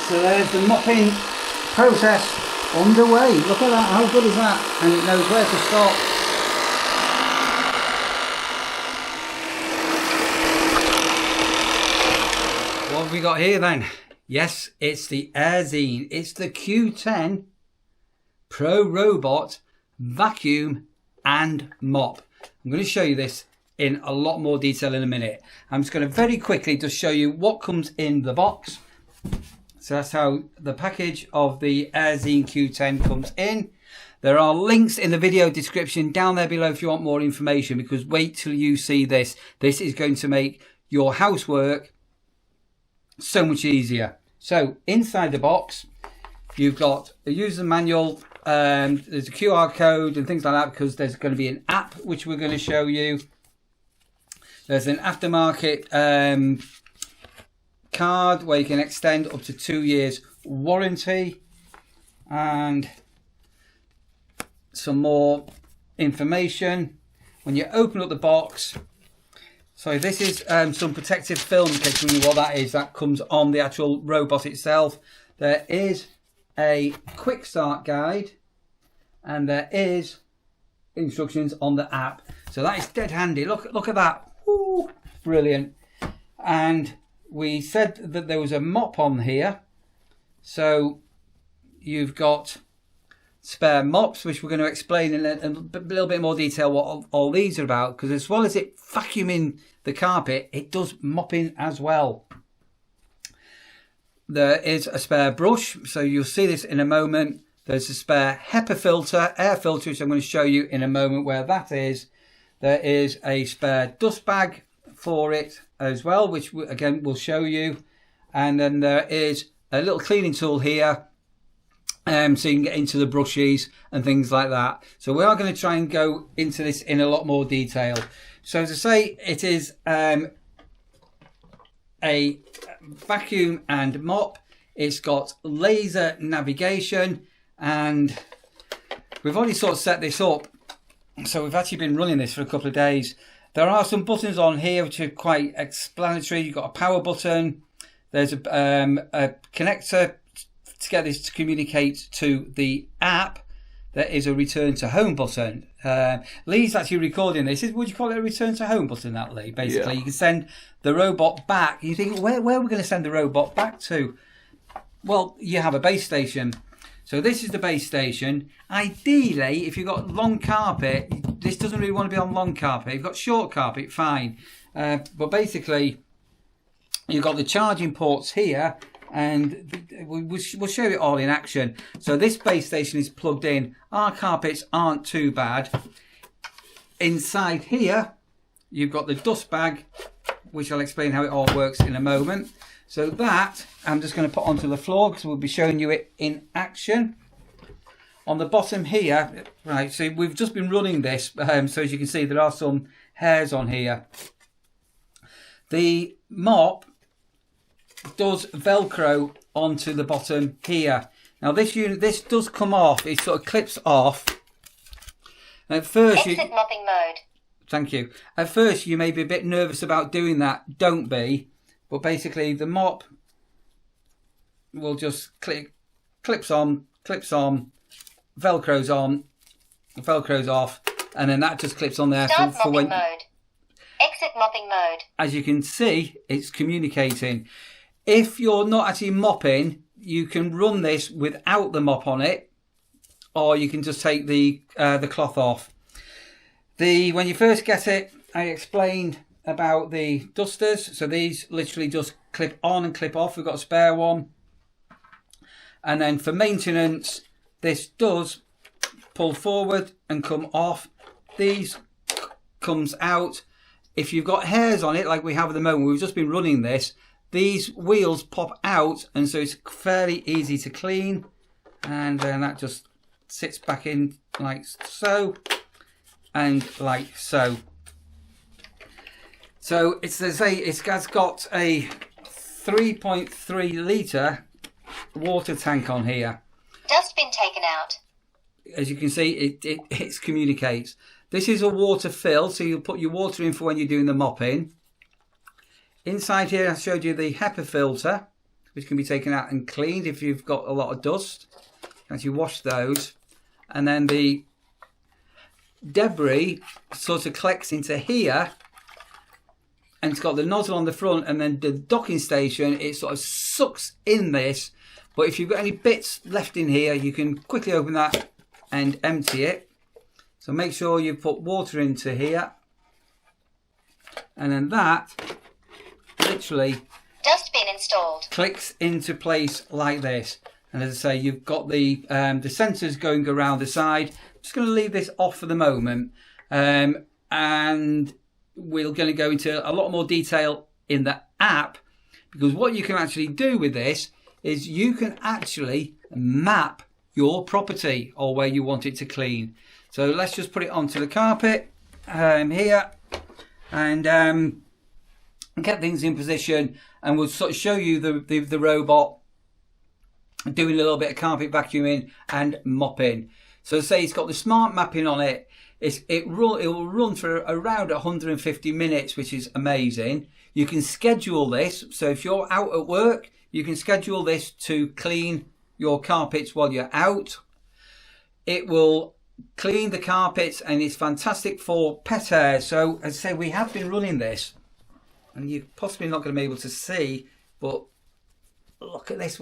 So there's the mopping process underway. Look at that, how good is that? And it knows where to stop. What have we got here then? Yes, it's the Airzeen. It's the Q10 PRO robot vacuum and mop. I'm going to show you this in a lot more detail in a minute. I'm just going to very quickly just show you what comes in the box. So that's how the package of the Airzeen Q10 comes in. There are links in the video description down there below if you want more information, because wait till you see this. This is going to make your housework so much easier. So inside the box, you've got a user manual, there's a QR code and things like that, because there's going to be an app which we're going to show you. There's an aftermarket card where you can extend up to 2 years warranty, and some more information. When you open up the box, so this is some protective film, in case you know what that is. That comes on the actual robot itself. There is a quick start guide, and there is instructions on the app. So that is dead handy. Look at that. Ooh, brilliant. And we said that there was a mop on here. So you've got spare mops, which we're going to explain in a little bit more detail what all these are about, because as well as it vacuuming the carpet, it does mopping as well. There is a spare brush, so you'll see this in a moment. There's a spare HEPA filter, air filter, which I'm going to show you in a moment where that is. There is a spare dust bag for it as well, which again we'll show you. And then there is a little cleaning tool here, so you can get into the brushes and things like that. So we are going to try and go into this in a lot more detail. So as I say, it is a vacuum and mop. It's got laser navigation, and we've already sort of set this up. So we've actually been running this for a couple of days. There are some buttons on here which are quite explanatory. You've got a power button. There's a connector to get this to communicate to the app. There is a return to home button. Lee's actually recording this. Would you call it a return to home button, that, Lee? Basically, yeah. You can send the robot back. You think, where are we going to send the robot back to? Well, you have a base station. So this is the base station. Ideally, if you've got long carpet, this doesn't really want to be on long carpet. If you've got short carpet, fine. But basically, you've got the charging ports here, and we'll show you it all in action. So this base station is plugged in. Our carpets aren't too bad. Inside here, you've got the dust bag, which I'll explain how it all works in a moment. So that I'm just going to put onto the floor, because we'll be showing you it in action. On the bottom here, right, so we've just been running this, so as you can see there are some hairs on here. The mop does Velcro onto the bottom here. Now this does come off, it sort of clips off. At first Exit mopping mode. Thank you. At first you may be a bit nervous about doing that, don't be. But basically the mop will just clips on, Velcro's on, Velcro's off, and then that just clips on there. Start for mopping mode. Exit mopping mode. As you can see, it's communicating. If you're not actually mopping, you can run this without the mop on it, or you can just take the cloth off. When you first get it, I explained about the dusters. So these literally just clip on and clip off. We've got a spare one. And then for maintenance, this does pull forward and come off. These comes out. If you've got hairs on it, like we have at the moment, we've just been running this, these wheels pop out, and so it's fairly easy to clean. And then that just sits back in like so, and like so. So it's got a 3.3 litre water tank on here. Dustbin taken out. As you can see, it communicates. This is a water fill, so you'll put your water in for when you're doing the mopping. Inside here, I showed you the HEPA filter, which can be taken out and cleaned if you've got a lot of dust. As you wash those, and then the debris sort of collects into here, and it's got the nozzle on the front, and then the docking station, it sort of sucks in this. But if you've got any bits left in here, you can quickly open that and empty it. So make sure you put water into here, and then that literally Dustbin installed. clicks into place like this. And as I say, you've got the sensors going around the side. I'm just going to leave this off for the moment, and we're going to go into a lot more detail in the app, because what you can actually do with this is you can actually map your property or where you want it to clean. So let's just put it onto the carpet here, and get things in position, and we'll sort of show you the robot doing a little bit of carpet vacuuming and mopping. So say it's got the smart mapping on it. It will run for around 150 minutes, which is amazing. You can schedule this. So if you're out at work, you can schedule this to clean your carpets while you're out. It will clean the carpets, and it's fantastic for pet hair. So as I say, we have been running this, and you're possibly not going to be able to see, but look at this.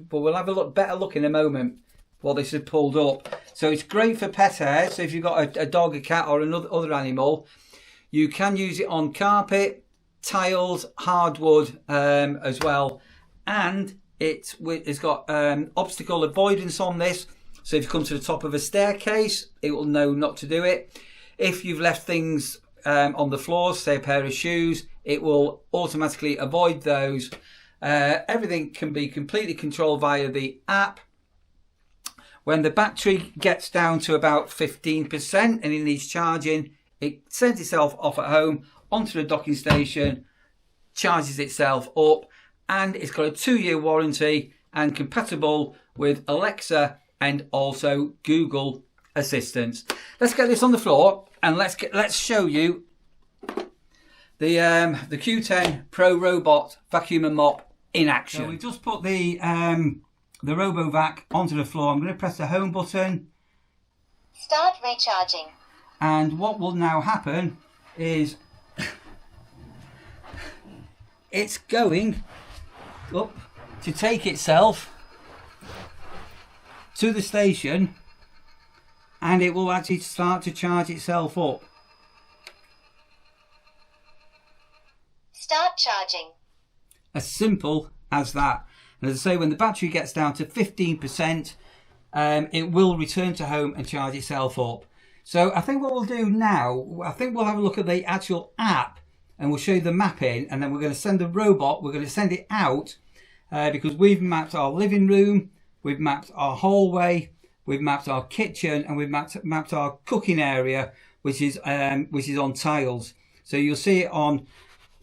But we'll have a better look in a moment while this is pulled up. So it's great for pet hair. So if you've got a dog, a cat, or other animal, you can use it on carpet, tiles, hardwood as well. And it's got obstacle avoidance on this. So if you come to the top of a staircase, it will know not to do it. If you've left things on the floor, say a pair of shoes, it will automatically avoid those. Everything can be completely controlled via the app. When the battery gets down to about 15% and it needs charging, it sends itself off at home onto the docking station, charges itself up, and it's got a 2-year warranty and compatible with Alexa and also Google Assistant. Let's get this on the floor and let's show you the Q10 Pro robot vacuum and mop in action. So we just put the RoboVac onto the floor. I'm going to press the home button. Start recharging. And what will now happen is it's going up to take itself to the station, and it will actually start to charge itself up. Start charging. As simple as that. And as I say, when the battery gets down to 15%, it will return to home and charge itself up. So I think what we'll do now, I think we'll have a look at the actual app, and we'll show you the mapping, and then we're going to send the robot, we're going to send it out, because we've mapped our living room, we've mapped our hallway, we've mapped our kitchen, and we've mapped our cooking area, which is on tiles. So you'll see it on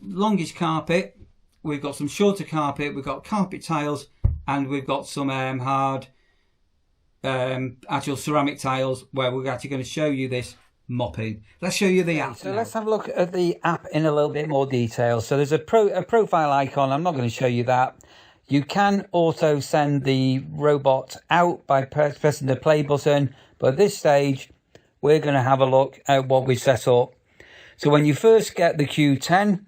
longish carpet, we've got some shorter carpet, we've got carpet tiles, and we've got some hard actual ceramic tiles where we're actually going to show you this mopping. Let's show you the app. So now, let's have a look at the app in a little bit more detail. So there's a profile icon. I'm not going to show you that. You can also send the robot out by pressing the play button, but at this stage we're going to have a look at what we've set up. So when you first get the Q10,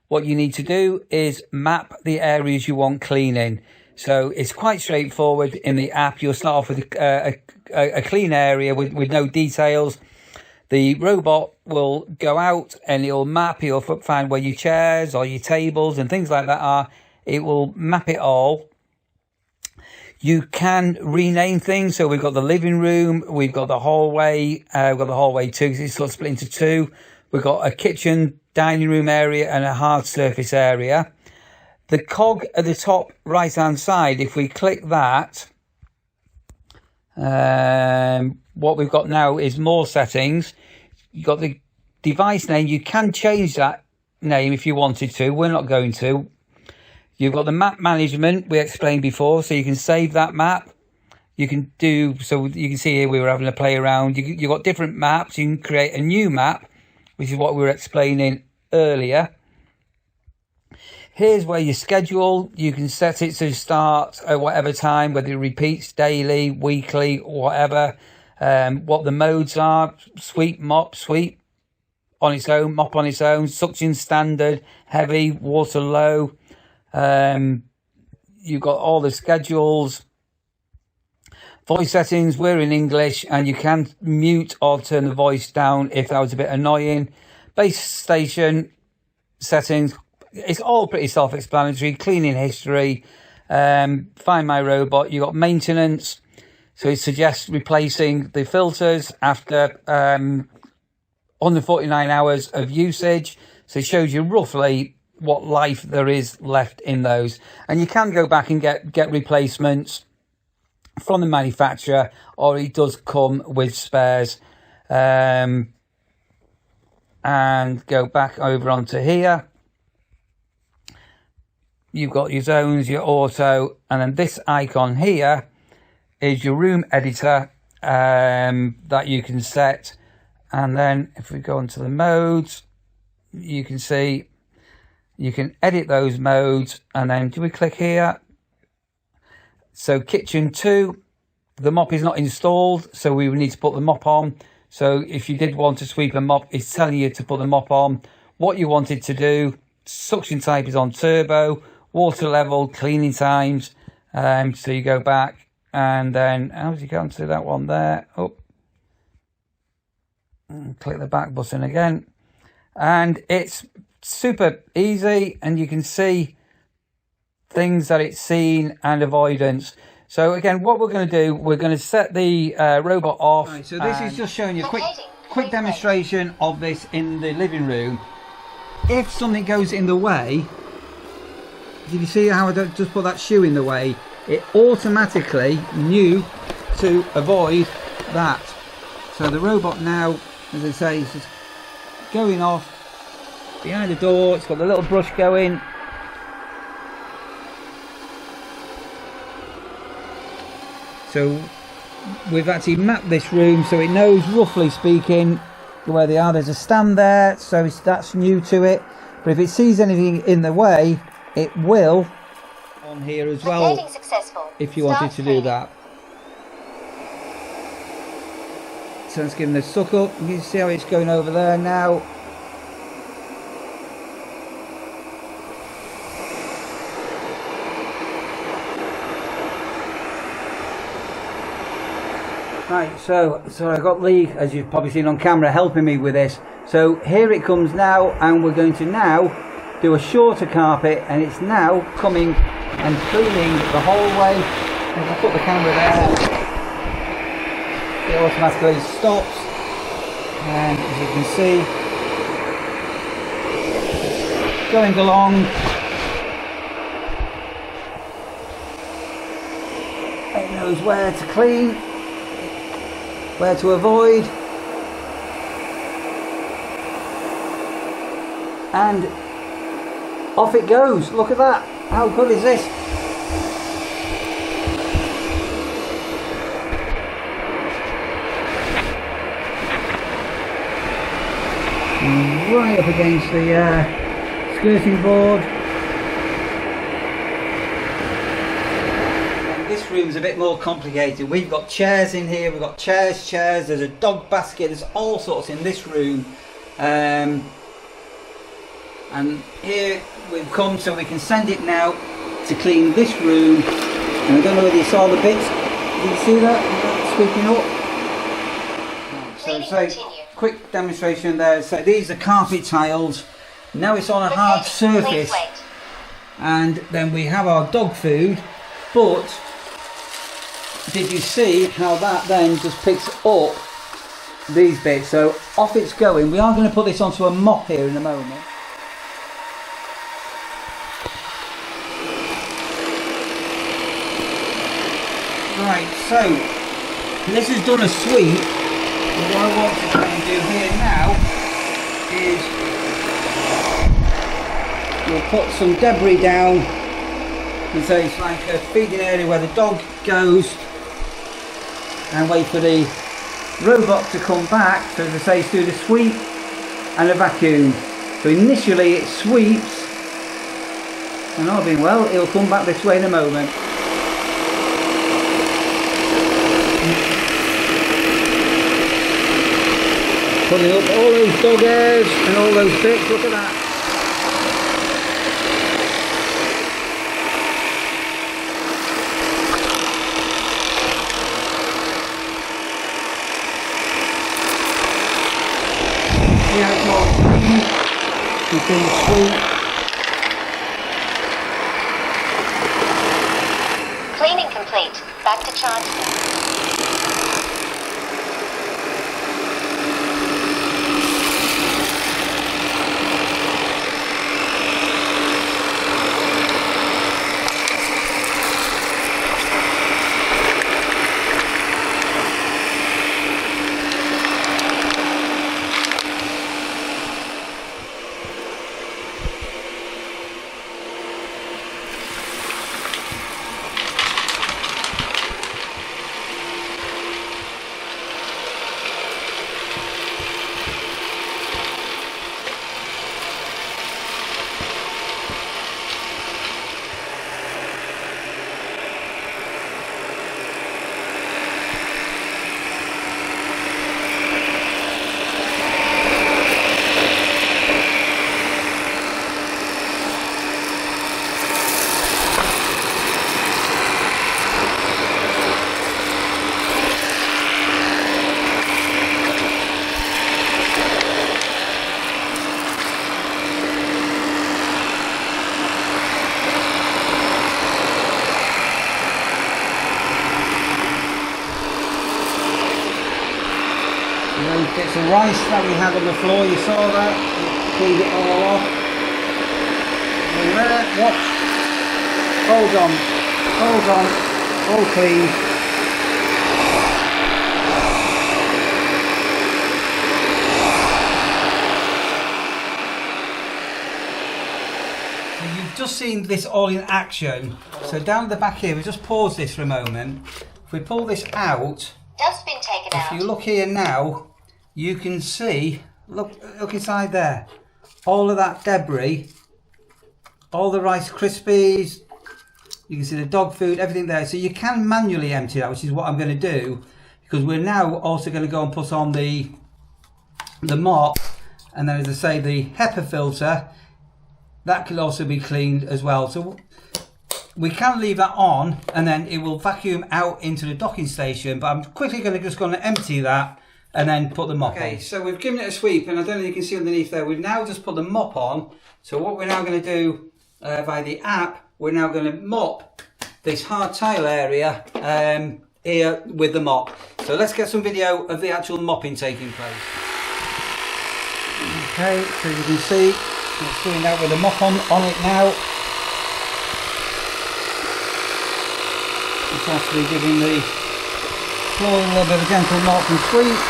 what you need to do is map the areas you want cleaning. So it's quite straightforward in the app. You'll start off with a clean area with no details. The robot will go out and it'll map, it'll find where your chairs or your tables and things like that are. It will map it all. You can rename things. So we've got the living room, we've got the hallway, we've got the hallway too, because it's sort of split into two. We've got a kitchen, dining room area and a hard surface area. The cog at the top right hand side, if we click that, what we've got now is more settings. You've got the device name. You can change that name if you wanted to. We're not going to. You've got the map management we explained before, so you can save that map. You can do, so you can see here we were having a play around. You've got different maps. You can create a new map, which is what we were explaining earlier. Here's where you schedule. You can set it to start at whatever time, whether it repeats daily, weekly, whatever. What the modes are: sweep, mop, sweep on its own, mop on its own, suction standard, heavy, water low. You've got all the schedules. Voice settings, we're in English, and you can mute or turn the voice down if that was a bit annoying. Base station settings, it's all pretty self-explanatory. Cleaning history, find my robot. You've got maintenance, so it suggests replacing the filters after under 49 hours of usage. So it shows you roughly what life there is left in those, and you can go back and get replacements from the manufacturer, or it does come with spares. And go back over onto here. You've got your zones, your auto, and then this icon here is your room editor that you can set. And then if we go into the modes, you can see you can edit those modes. And then do we click here? So kitchen 2, the mop is not installed, so we would need to put the mop on. So if you did want to sweep and mop, it's telling you to put the mop on. What you wanted to do, suction type is on turbo, water level, cleaning times. So you go back, and then how do you come to that one there? Oh, and click the back button again. And it's super easy, and you can see things that it's seen and avoidance. So again, what we're going to do, we're going to set the robot off. Right, so this is just showing you a quick demonstration of this in the living room. If something goes in the way, did you see how I just put that shoe in the way? It automatically knew to avoid that. So the robot now, as I say, is just going off behind the door. It's got the little brush going. So we've actually mapped this room so it knows, roughly speaking, where they are. There's a stand there, so that's new to it. But if it sees anything in the way, it will on here as well, if you wanted to do that. So let's give them the suck up. You can see how it's going over there now. Right, so I've got Lee, as you've probably seen on camera, helping me with this. So here it comes now, and we're going to now do a shorter carpet, and it's now coming and cleaning the whole way. If I put the camera there, it automatically stops, and as you can see, it's going along. It knows where to clean, where to avoid, and off it goes. Look at that. How good is this? Right up against the skirting board. This room's a bit more complicated. We've got chairs in here, we've got chairs, there's a dog basket, there's all sorts in this room. And here we've come so we can send it now to clean this room. And I don't know whether you saw the bits. Did you see that? Sweeping up. So quick demonstration there. So these are carpet tiles. Now it's on a hard surface. And then we have our dog food, but did you see how that then just picks up these bits? So off it's going. We are going to put this onto a mop here in a moment. Right, so this has done a sweep. What I want to try and do here now is we'll put some debris down, and so it's like a feeding area where the dog goes, and wait for the robot to come back. So as I say, it's doing a sweep and a vacuum. So initially it sweeps And all being well, it'll come back this way in a moment. Putting up all those dog hairs and all those bits, look at that. Yeah, it's more clean, it's been sweet. Cleaning complete. Back to charge. Those bits of rice that we had on the floor, you saw that, cleaned it all off. And there, watch, hold on, all clean. So you've just seen this all in action. So down at the back here, we just pause this for a moment. If we pull this out, Dustbin taken out. if you look here now, you can see, look inside there, all of that debris, all the Rice Krispies, you can see the dog food, everything there. So you can manually empty that, which is what I'm going to do, because we're now also going to go and put on the mop, and then as I say, the HEPA filter, that can also be cleaned as well. So we can leave that on and then it will vacuum out into the docking station, but I'm quickly going to empty that and then put the mop on. Okay, so we've given it a sweep, and I don't know if you can see underneath there, we've now just put the mop on. So what we're now going to do via the app, we're now going to mop this hard tile area here with the mop. So let's get some video of the actual mopping taking place. Okay, so you can see, it's doing that with the mop on it now. It's actually giving the floor a little bit of gentle mop and sweep.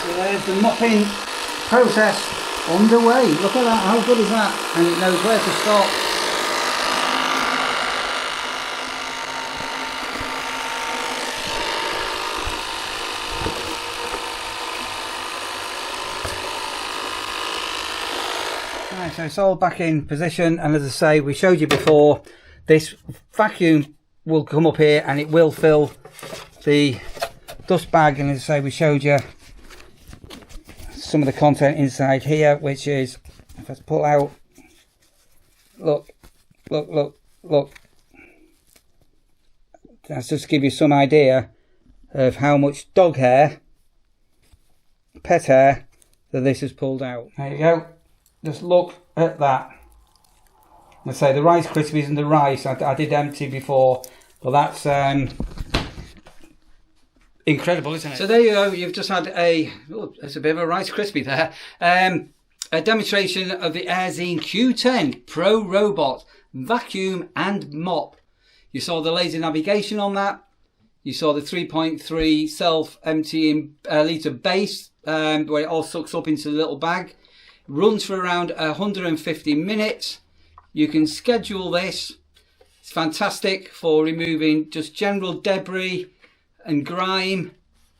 So there's the mopping process underway. Look at that, how good is that? And it knows where to stop. Right, so it's all back in position, and as I say, we showed you before, this vacuum will come up here and it will fill the dust bag, and as I say, we showed you some of the content inside here, which is, if I pull out, look, that's just to give you some idea of how much dog hair, pet hair, that this has pulled out. There you go, just look at that. Let's say the Rice Krispies and the rice I did empty before, but that's incredible, isn't it? So there you go, you've just had there's a bit of a Rice Krispie there. A demonstration of the Airzeen Q10 PRO robot vacuum and mop. You saw the laser navigation on that. You saw the 3.3 self-emptying litre base, where it all sucks up into the little bag. Runs for around 150 minutes. You can schedule this. It's fantastic for removing just general debris and grime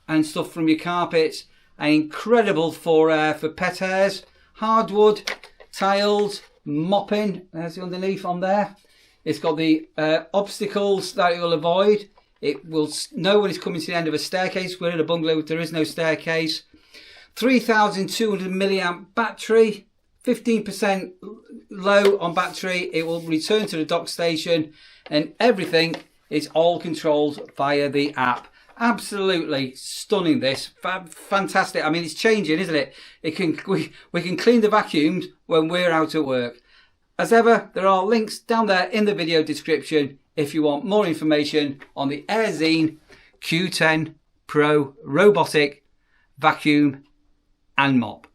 and stuff from your carpets. And incredible for pet hairs, hardwood, tiles, mopping. There's the underneath on there. It's got the obstacles that it will avoid. It will know when it's coming to the end of a staircase. We're in a bungalow, there is no staircase. 3,200 milliamp battery, 15% low on battery. It will return to the dock station, and everything is all controlled via the app. Absolutely stunning, this. Fantastic. I mean, it's changing, isn't it? We can clean the vacuums when we're out at work. As ever, there are links down there in the video description if you want more information on the Airzeen Q10 PRO Robotic Vacuum and Mop.